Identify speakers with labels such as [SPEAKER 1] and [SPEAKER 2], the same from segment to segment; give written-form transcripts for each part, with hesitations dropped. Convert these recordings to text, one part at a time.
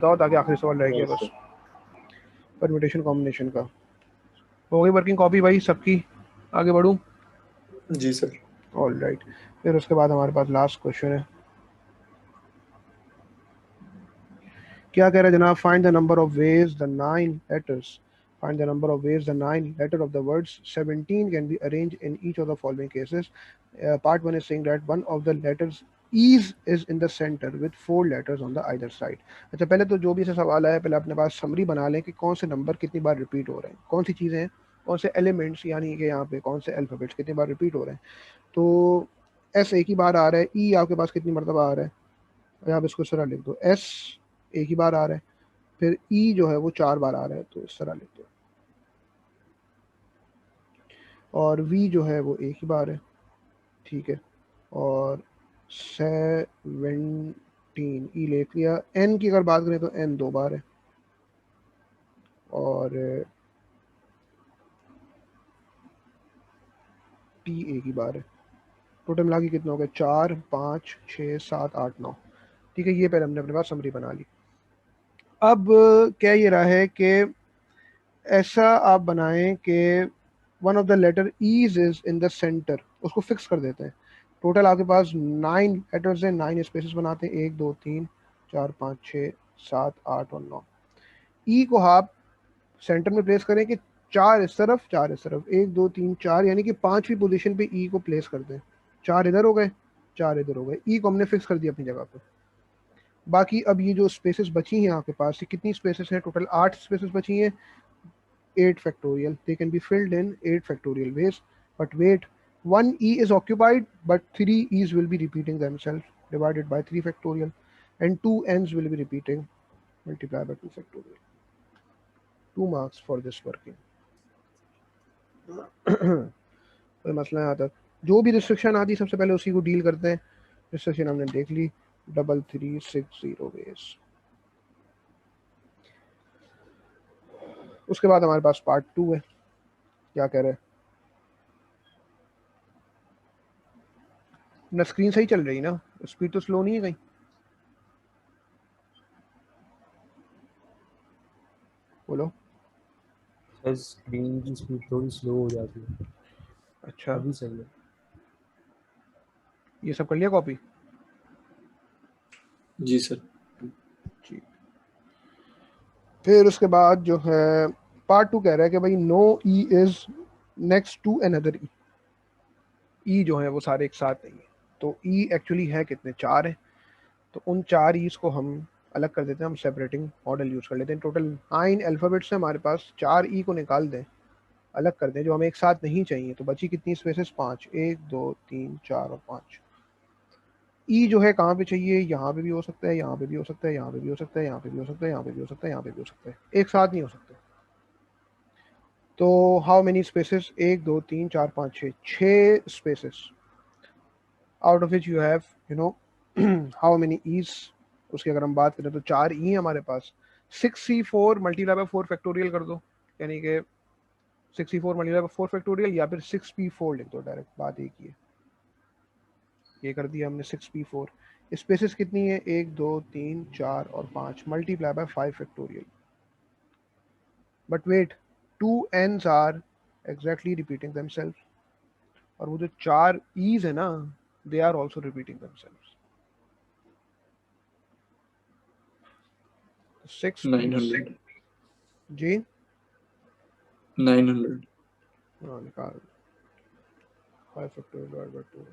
[SPEAKER 1] बताओ ताकि आखिरी सवाल रह गया
[SPEAKER 2] यस
[SPEAKER 1] बस
[SPEAKER 2] सर।
[SPEAKER 1] परम्यूटेशन कॉम्बिनेशन का। हो गई वर्किंग कॉपी भाई सबकी? आगे बढ़ूँ?
[SPEAKER 2] जी सर।
[SPEAKER 1] All right. फिर उसके बाद हमारे पास लास्ट क्वेश्चन है। क्या कह रहा है जनाब? Find the number of ways the nine letters find the number of ways the nine letter of the words 17 can be arranged in each of the following cases. Part 1 is saying that one of the letters is in the center with four letters on the either side. अच्छा, पहले तो जो भी ऐसा सवाल आया पहले अपने पास समरी बना लें कि कौन से नंबर कितनी बार रिपीट हो रहे हैं, कौन सी चीज़ें हैं, कौन से एलिमेंट्स यानी कि यहाँ पे कौन से अल्फ़ाबेट्स कितनी बार रिपीट हो रहे हैं। तो एस एक ही बार आ रहा है, ई आपके पास कितनी मरतबा आ रहा है, और आप इसको इस तरह लिख दो, एस एक ही बार आ रहा है, फिर ई जो है वो 4 बार आ रहा है तो इस तरह लिख दो, और वी जो है वो एक ही बार है, ठीक है, और 17 ई लिख लिया। एन की अगर बात करें तो एन 2 बार है, और टी एक ही बार है। टोटल मिला के कितना हो गया? 4 5 6 7 8 9। ठीक है, ये पहले हमने अपने पास समरी बना ली। अब क्या ये रहा है कि ऐसा आप बनाएं कि one of the letter E's is in the centre, उसको फिक्स कर देते हैं। टोटल आपके पास 9 लेटर्स हैं, 9 स्पेसेस बनाते हैं, 1 2 3 4 5 6 7 8 और 9। ई को आप सेंटर में प्लेस करें कि 4 इस तरफ 4 इस तरफ, 1 2 3 4, यानी कि 5वीं पोजीशन पे ई को प्लेस कर दें। 4 इधर हो गए, 4 इधर हो गए, ई को हमने फिक्स कर दिया अपनी जगह पे। बाकी अब ये जो स्पेसेस बची हैं आपके पास, ये कितनी स्पेसेस हैं? टोटल 8 स्पेसेस बची हैं। 8 factorial, they can be filled in 8 factorial ways. But wait, one e is occupied but 3 e's will be repeating themselves, divided by 3 factorial, and 2 n's will be repeating, multiplied by 2 factorial. 2 marks for this working. कोई मसला यहाँ तक? जो भी restriction आती सबसे पहले उसी को डील करते हैं। रिस्ट्रिक्शन हमने देख ली, 3360 वेज। उसके बाद हमारे पास पार्ट 2 है। क्या कह रहे हैं ना? स्क्रीन सही चल रही ना? स्पीड तो स्लो नहीं है कहीं? बोलो।
[SPEAKER 3] सर स्क्रीन की स्पीड थोड़ी स्लो हो जाती है।
[SPEAKER 1] अच्छा,
[SPEAKER 3] अभी सही है।
[SPEAKER 1] ये सब कर लिया कॉपी?
[SPEAKER 2] जी सर।
[SPEAKER 1] जी। फिर उसके बाद जो है पार्ट 2 कह रहा है कि भाई no e is next to another e. E जो है वो सारे एक साथ नहीं है, तो ई एक्चुअली है कितने? 4 है। तो उन 4 ईज को हम अलग कर देते हैं, हम सेपरेटिंग मॉडल यूज कर लेते हैं। टोटल 9 अल्फाबेट्स है हमारे पास, 4 ई को निकाल दें, अलग कर दें जो हमें एक साथ नहीं चाहिए, तो बची कितनी स्पेसेस? 5, 1 2 3 4 और 5। ई जो है कहाँ पे चाहिए? यहाँ पे भी हो सकता है, यहाँ पे भी हो सकता है, यहाँ पे भी हो सकता है, यहाँ पे भी हो सकता है, यहाँ पे भी हो सकता है, यहाँ पे भी हो सकता है, एक साथ नहीं हो सकते। तो how many spaces? 1 2 3 4 5 6, 6 spaces, out of which you have how many E's? उसकी अगर हम बात करें तो 4 ई हमारे पास। 6c4 मल्टीप्लाई बाय 4 फैक्टोरियल कर दो, यानी कि 6c4 मल्टीप्लाई बाय 4 फैक्टोरियल, या फिर 6p4 लिख दो डायरेक्ट, बात एक ही है। ये कर दिया हमने 6p4। स्पेसेस कितनी है? 1 2 3 4 और 5 multiply by 5 factorial. But wait, 2 n's are exactly repeating themselves, और वो जो 4 ईज है ना, they are also repeating themselves। 6p6
[SPEAKER 2] 900।
[SPEAKER 1] जी
[SPEAKER 2] 900।
[SPEAKER 1] हाँ निकाल, 5 factorial divide by 2,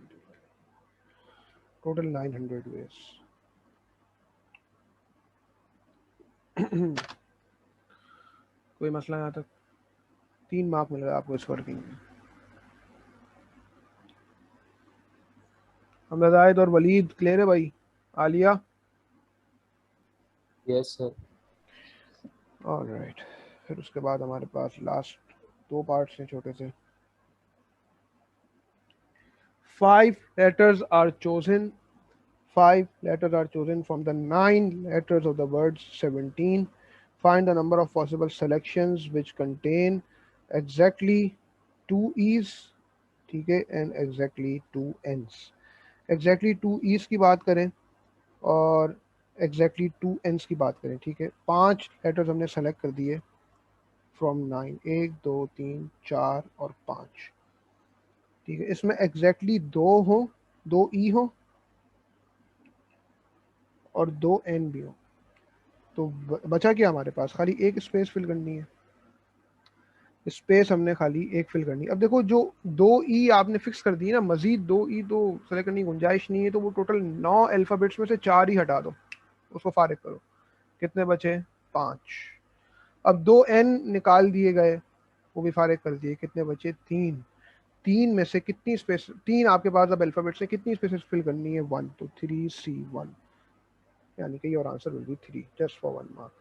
[SPEAKER 1] total 900 ways. कोई मसला यहाँ तक? 3 मार्क मिलेगा आपको इस वर्किंग में। हमजा जाहिद और वलीद क्लियर है भाई? आलिया?
[SPEAKER 3] Yes sir.
[SPEAKER 1] ऑलराइट। फिर उसके बाद हमारे पास लास्ट 2 पार्ट्स हैं छोटे से। 5 letters are chosen. 5 letters are chosen from the 9 letters of the words 17. Find the number of possible selections which contain exactly 2 e's, ठीक है, and exactly 2 n's। exactly 2 e's की बात करें और एग्जैक्टली 2 एन्स की बात करें, ठीक है, 5 लेटर्स हमने सेलेक्ट कर दिए फ्रॉम 9, 1 2 3 4 और 5, ठीक है, इसमें एग्जैक्टली 2 हो, 2 ई हो और 2 एन भी हो, तो बचा क्या हमारे पास, खाली एक स्पेस फिल करनी है, स्पेस हमने खाली एक फिल करनी है। अब देखो जो 2 ई आपने फिक्स कर दी ना, मजीद 2 ई तो सेलेक्ट करने की गुंजाइश नहीं है, तो वो टोटल 9 अल्फ़ाबेट्स में से 4 ही हटा दो, उसको फारिग करो, कितने बचे, 5। अब 2 एन निकाल दिए गए, वो भी फारिग कर दिए, कितने बचे, 3। 3 में से कितनी स्पेस, 3 आपके पास अब अल्फ़ाबेट्स है, कितनी स्पेसेस फिल करनी है, 1, तो 3C1, यानी कि your answer will be 3, just for 1 mark.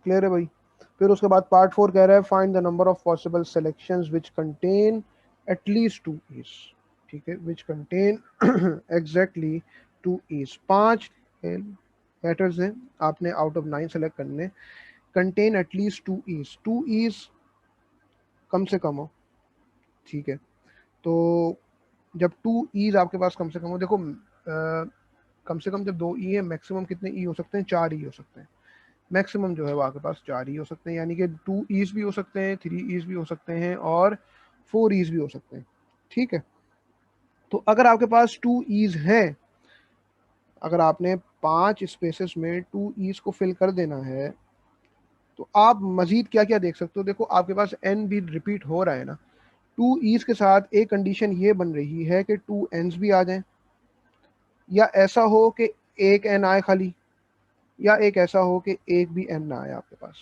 [SPEAKER 1] Clear है भाई। फिर उसके बाद पार्ट 4 कह रहा है find the number of possible selections which contain at least 2 E's, ठीक है, which contain exactly 2 E's. 5 letters हैं, आपने आउट ऑफ 9 सेलेक्ट करने, कंटेन एटलीस्ट 2 ईज, 2 ईज कम से कम हो, ठीक है, तो जब 2 ईज आपके पास कम से कम हो, देखो कम से कम जब 2 ई है, मैक्सिमम कितने ई हो सकते हैं, 4 ई हो सकते हैं, मैक्सिमम जो है वो आपके पास 4 ही हो सकते हैं, यानी कि 2 ईज भी हो सकते हैं, 3 ईज भी हो सकते हैं और 4 ईज भी हो सकते हैं, ठीक है। तो अगर आपके पास 2 ईज हैं, अगर आपने 5 स्पेसेस में 2 ईज को फिल कर देना है, तो आप मजीद क्या क्या देख सकते हो, देखो आपके पास एन भी रिपीट हो रहा है ना, 2 ईज के साथ एक कंडीशन ये बन रही है कि 2 एन्स भी आ जाएं, या ऐसा हो कि एक एन आए खाली, या एक ऐसा हो कि एक भी एन ना आए आपके पास।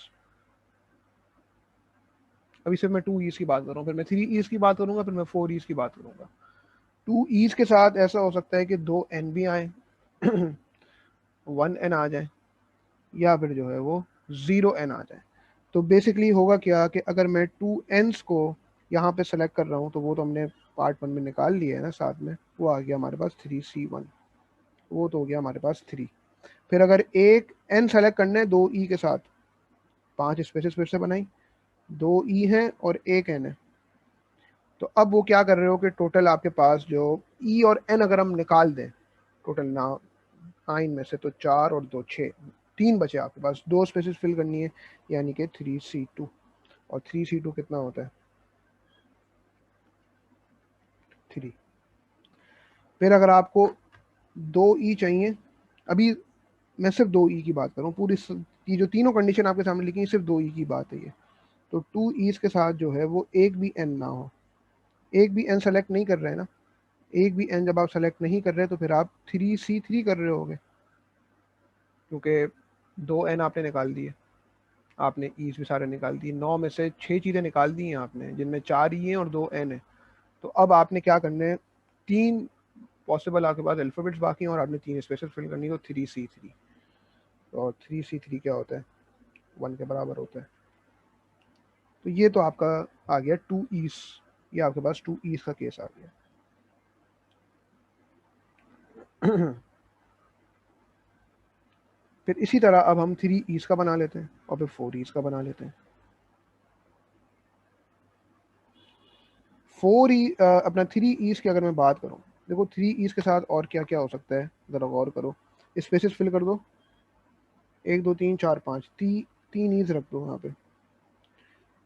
[SPEAKER 1] अभी सिर्फ मैं 2 ईज की बात कर रहा हूँ, फिर मैं 3 ईज की बात करूंगा, फिर मैं 4 ईज की बात करूंगा। 2 ईज के साथ ऐसा हो सकता है कि 2 एन भी आए, 1 एन आ जाए, या फिर जो है वो 0 एन आ जाए। तो बेसिकली होगा क्या कि अगर मैं 2 एन्स को यहाँ पे सेलेक्ट कर रहा हूँ, तो वो तो हमने पार्ट 1 में निकाल लिया है ना, साथ में वो आ गया हमारे पास 3C1, वो तो हो गया हमारे पास 3। फिर अगर एक एन सेलेक्ट करना है 2 ई के साथ, 5 स्पेसेस फिर से बनाई, 2 ई है और एक एन है, तो अब वो क्या कर रहे हो कि टोटल आपके पास जो ई और एन अगर हम निकाल दें, टोटल ना 9 में से, तो 4 और 2 6, 3 बचे आपके पास, 2 स्पेसेस फिल करनी है, यानी कि 3C2, और 3C2 कितना होता है, 3। फिर अगर आपको 2 ई चाहिए, अभी मैं सिर्फ 2 ई की बात करूँ, पूरी ये जो तीनों कंडीशन आपके सामने लिखी है, सिर्फ 2 ई की बात है ये, तो 2 ईज के साथ जो है वो एक भी एन ना हो, एक भी एन सेलेक्ट नहीं कर रहे हैं ना, एक भी एन जब आप सेलेक्ट नहीं कर रहे तो फिर आप 3C3 कर रहे होगे, क्योंकि 2 एन आपने निकाल दिए, आपने ईज भी सारे निकाल दिए, 9 में से 6 चीज़ें निकाल दी हैं आपने, जिनमें 4 ई हैं और 2 एन है। तो अब आपने क्या करना है, 3 पॉसिबल आपके पास अल्फ़ाबेट्स बाकी हैं और आपने 3 स्पेसेस फिल करनी है, तो 3C3, और 3C3 क्या होता है, 1 के बराबर होता है। तो ये तो आपका आ गया 2 ईज, ये आपके पास 2 ईज का केस आ गया। फिर इसी तरह अब हम 3 ईज का बना लेते हैं और फिर 4 ईज का बना लेते हैं। 4 ई अपना 3 ईज की अगर मैं बात करूं, देखो 3 ईज के साथ और क्या क्या हो सकता है, ज़रा गौर करो, स्पेसेस फिल कर दो, 1 2 3 4 5, 3 ईज रख दो यहाँ पे।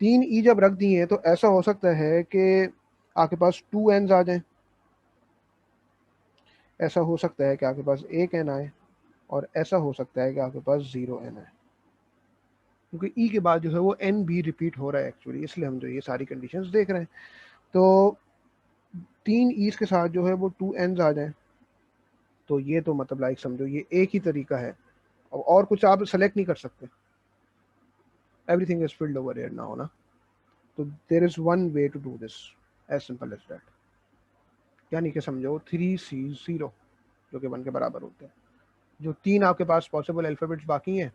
[SPEAKER 1] 3 ई जब रख दिए तो ऐसा हो सकता है कि आपके पास 2 एन्स आ जाएं, ऐसा हो सकता है कि आपके पास एक एन आए, और ऐसा हो सकता है कि आपके पास 0 एन आए, क्योंकि ई के बाद जो है वो एन भी रिपीट हो रहा है एक्चुअली, इसलिए हम जो ये सारी कंडीशंस देख रहे हैं। तो 3 ईज के साथ जो है वो 2 एन्स आ जाएं, तो ये तो मतलब लाइक समझो ये एक ही तरीका है, और कुछ आप सेलेक्ट नहीं कर सकते, everything is filled over here now ना, तो there is one way to do this, as simple as that, यानी कि समझो 3C0 जो कि 1 के बराबर होते हैं, जो 3 आपके पास पॉसिबल अल्फ़ाबेट्स बाकी हैं,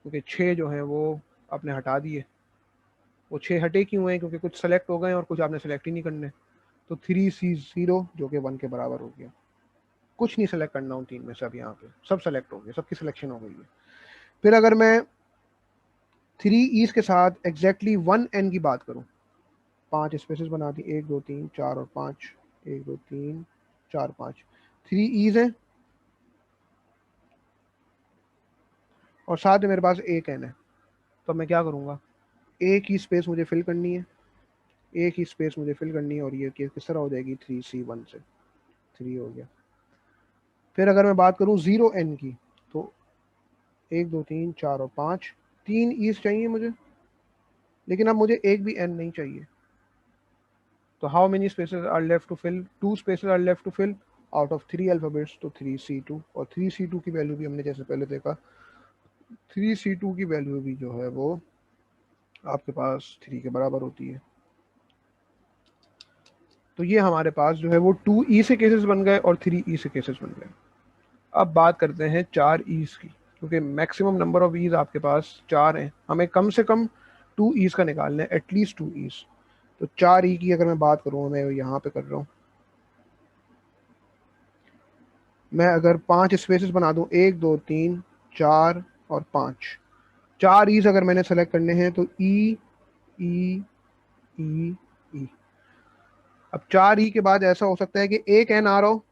[SPEAKER 1] क्योंकि 6 जो हैं वो आपने हटा दिए, वो 6 हटे क्यों हैं, क्योंकि कुछ सेलेक्ट हो गए और कुछ आपने सेलेक्ट ही नहीं करने, तो 3C0 जो कि 1 के बराबर हो गया, कुछ नहीं सेलेक्ट करना उन 3 में से, अब यहाँ पे सब सेलेक्ट हो गए, सबकी सिलेक्शन हो गई है। फिर अगर मैं 3 ईज के साथ एग्जैक्टली 1 एन की बात करूं, 5 स्पेसेस बना दी, 1 2 3 4 और 5, 1 2 3 4 5 3 ईज हैं और साथ में मेरे पास एक एन है। तो मैं क्या करूँगा, एक ही स्पेस मुझे फिल करनी है, एक ही स्पेस मुझे फिल करनी है, और ये किस तरह हो जाएगी 3C1 से 3 हो गया। फिर अगर मैं बात करूँ 0n की, तो 1 2 3 4 और 5 3 ईज चाहिए मुझे, लेकिन अब मुझे एक भी n नहीं चाहिए। तो how many spaces are left to fill, 2 spaces are left to fill out of 3 alphabets, तो 3C2। और 3C2 की वैल्यू भी हमने जैसे पहले देखा, 3C2 की वैल्यू भी जो है वो आपके पास 3 के बराबर होती है। तो ये हमारे पास जो है वो 2e से केसेस बन गए और 3e से केसेस बन गए। अब बात करते हैं 4 ईज की, क्योंकि मैक्सिमम नंबर ऑफ ईज आपके पास 4 हैं, हमें कम से कम 2 ईज का निकालना है, एटलीस्ट 2 ईज। तो 4 ई की अगर मैं बात करूँ, मैं यहाँ पे कर रहा हूँ, मैं अगर 5 स्पेसेस बना दूँ, 1 2 3 4 और 5, 4 ईज अगर मैंने सेलेक्ट करने हैं, तो ई ई ई ई। अब 4 ई के बाद ऐसा हो सकता है कि एक एन आ रहा हो,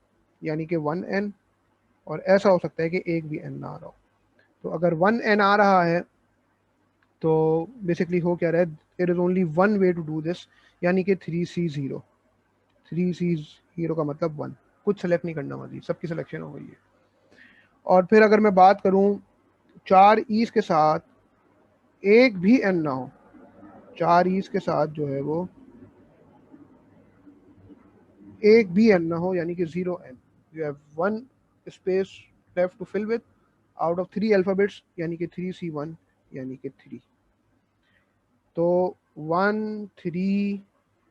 [SPEAKER 1] यानी कि 1n, और ऐसा हो सकता है कि एक भी एन ना आ रहा हो। तो अगर 1n आ रहा है तो बेसिकली हो क्या रहा है, there is only one way to do this, यानी कि 3C0। 3C0 का मतलब 1, कुछ सेलेक्ट नहीं करना, मजीद सबकी सिलेक्शन हो गई है। और फिर अगर मैं बात करूं 4 ईज के साथ एक भी एन ना हो, 4 ईज के साथ जो है वो एक भी एन ना हो, यानी कि 0n, you have one space left to fill with out of 3 alphabets, यानी कि 3C1, यानी कि 3। तो 1 3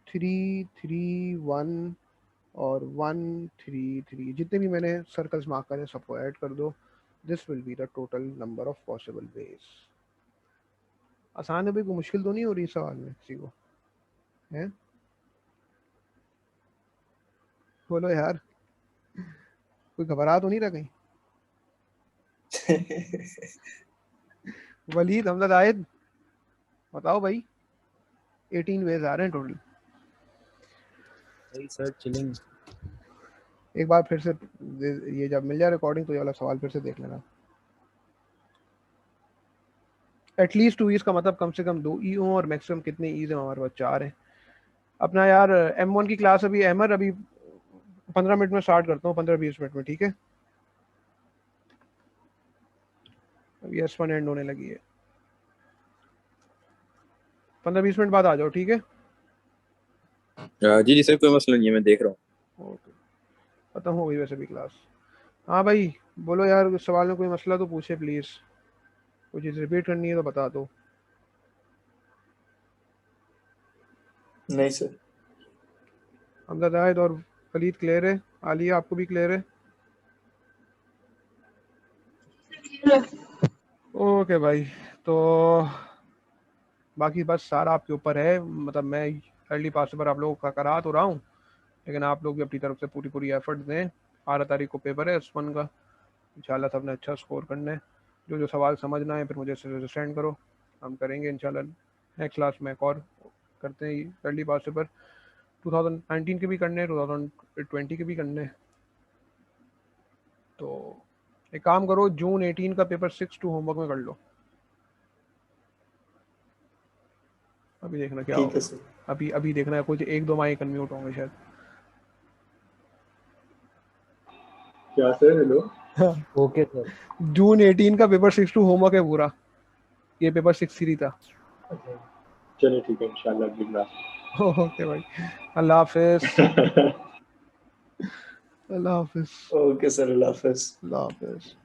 [SPEAKER 1] 3 3 1 और 1 3 3, जितने भी मैंने सर्कल्स मार्क करे सबको ऐड कर दो, this will be the total number of possible ways. आसान है भाई, कोई मुश्किल तो नहीं हो रही सवाल में किसी को, है? बोलो यार, कोई घबरा तो नहीं रहा कहीं? वलीद, हमजा, आयद, बताओ भाई। 18 वेज आ रहे हैं टोटल।
[SPEAKER 3] Hey sir, chilling.
[SPEAKER 1] एक बार फिर से ये जब मिल जाए रिकॉर्डिंग तो ये वाला सवाल फिर से देख लेना। एटलीस्ट 2 ईज का मतलब कम से कम 2 ई हो, और मैक्सिमम कितने ईज हैं हमारे पास? 4 हैं। अपना यार M1 की क्लास अभी अहमद अभी 15 मिनट में स्टार्ट करता हूँ, 15-20 मिनट में, ठीक है? अभी S1 एंड होने लगी है, 15-20 मिनट बाद आ जाओ, ठीक है?
[SPEAKER 2] जी जी सर, कोई मसला नहीं है, मैं देख रहा हूँ।
[SPEAKER 1] ओके, खत्म हो गई वैसे भी क्लास। हाँ भाई बोलो यार, सवाल में कोई मसला तो पूछे प्लीज़, कोई चीज़ रिपीट करनी है तो बता दो।
[SPEAKER 4] नहीं सर।
[SPEAKER 1] हमजा, जाहिद और खलीद क्लियर है? आलिया आपको भी क्लियर है? ओके भाई, तो बाकी बस सारा आपके ऊपर है, मतलब मैं अर्ली पास पर आप लोगों का करा तो रहा हूँ, लेकिन आप लोग भी अपनी तरफ से पूरी पूरी एफर्ट दें। 12 तारीख को पेपर है S1 का, इंशाल्लाह सबने अच्छा स्कोर करना है। जो जो सवाल समझना है फिर मुझे सेंड करो, हम करेंगे इंशाल्लाह। नेक्स्ट क्लास में एक और करते हैं अर्ली पास पेपर, 2019 के भी करने हैं, 2020 के भी करने हैं। तो एक काम करो, जून 18 का पेपर 6-2 होमवर्क में कर लो, अभी देखना क्या
[SPEAKER 4] ठीक है
[SPEAKER 1] होगा।
[SPEAKER 4] सर।
[SPEAKER 1] अभी देखना है, कुछ 1-2 मार्क कन्व्यूट होंगे शायद।
[SPEAKER 4] क्या सर? हेलो।
[SPEAKER 3] Okay sir.
[SPEAKER 1] जून 18 का पेपर 6-2 होमवर्क है पूरा, ये पेपर 6-3 था।
[SPEAKER 4] चलिए ठीक है, इंशाल्लाह अगली क्लास।
[SPEAKER 1] ओके भाई, अल्लाह हाफिज। अल्लाह हाफिज।
[SPEAKER 4] ओके सर, अल्लाह हाफिज।
[SPEAKER 1] अल्लाह हाफिज।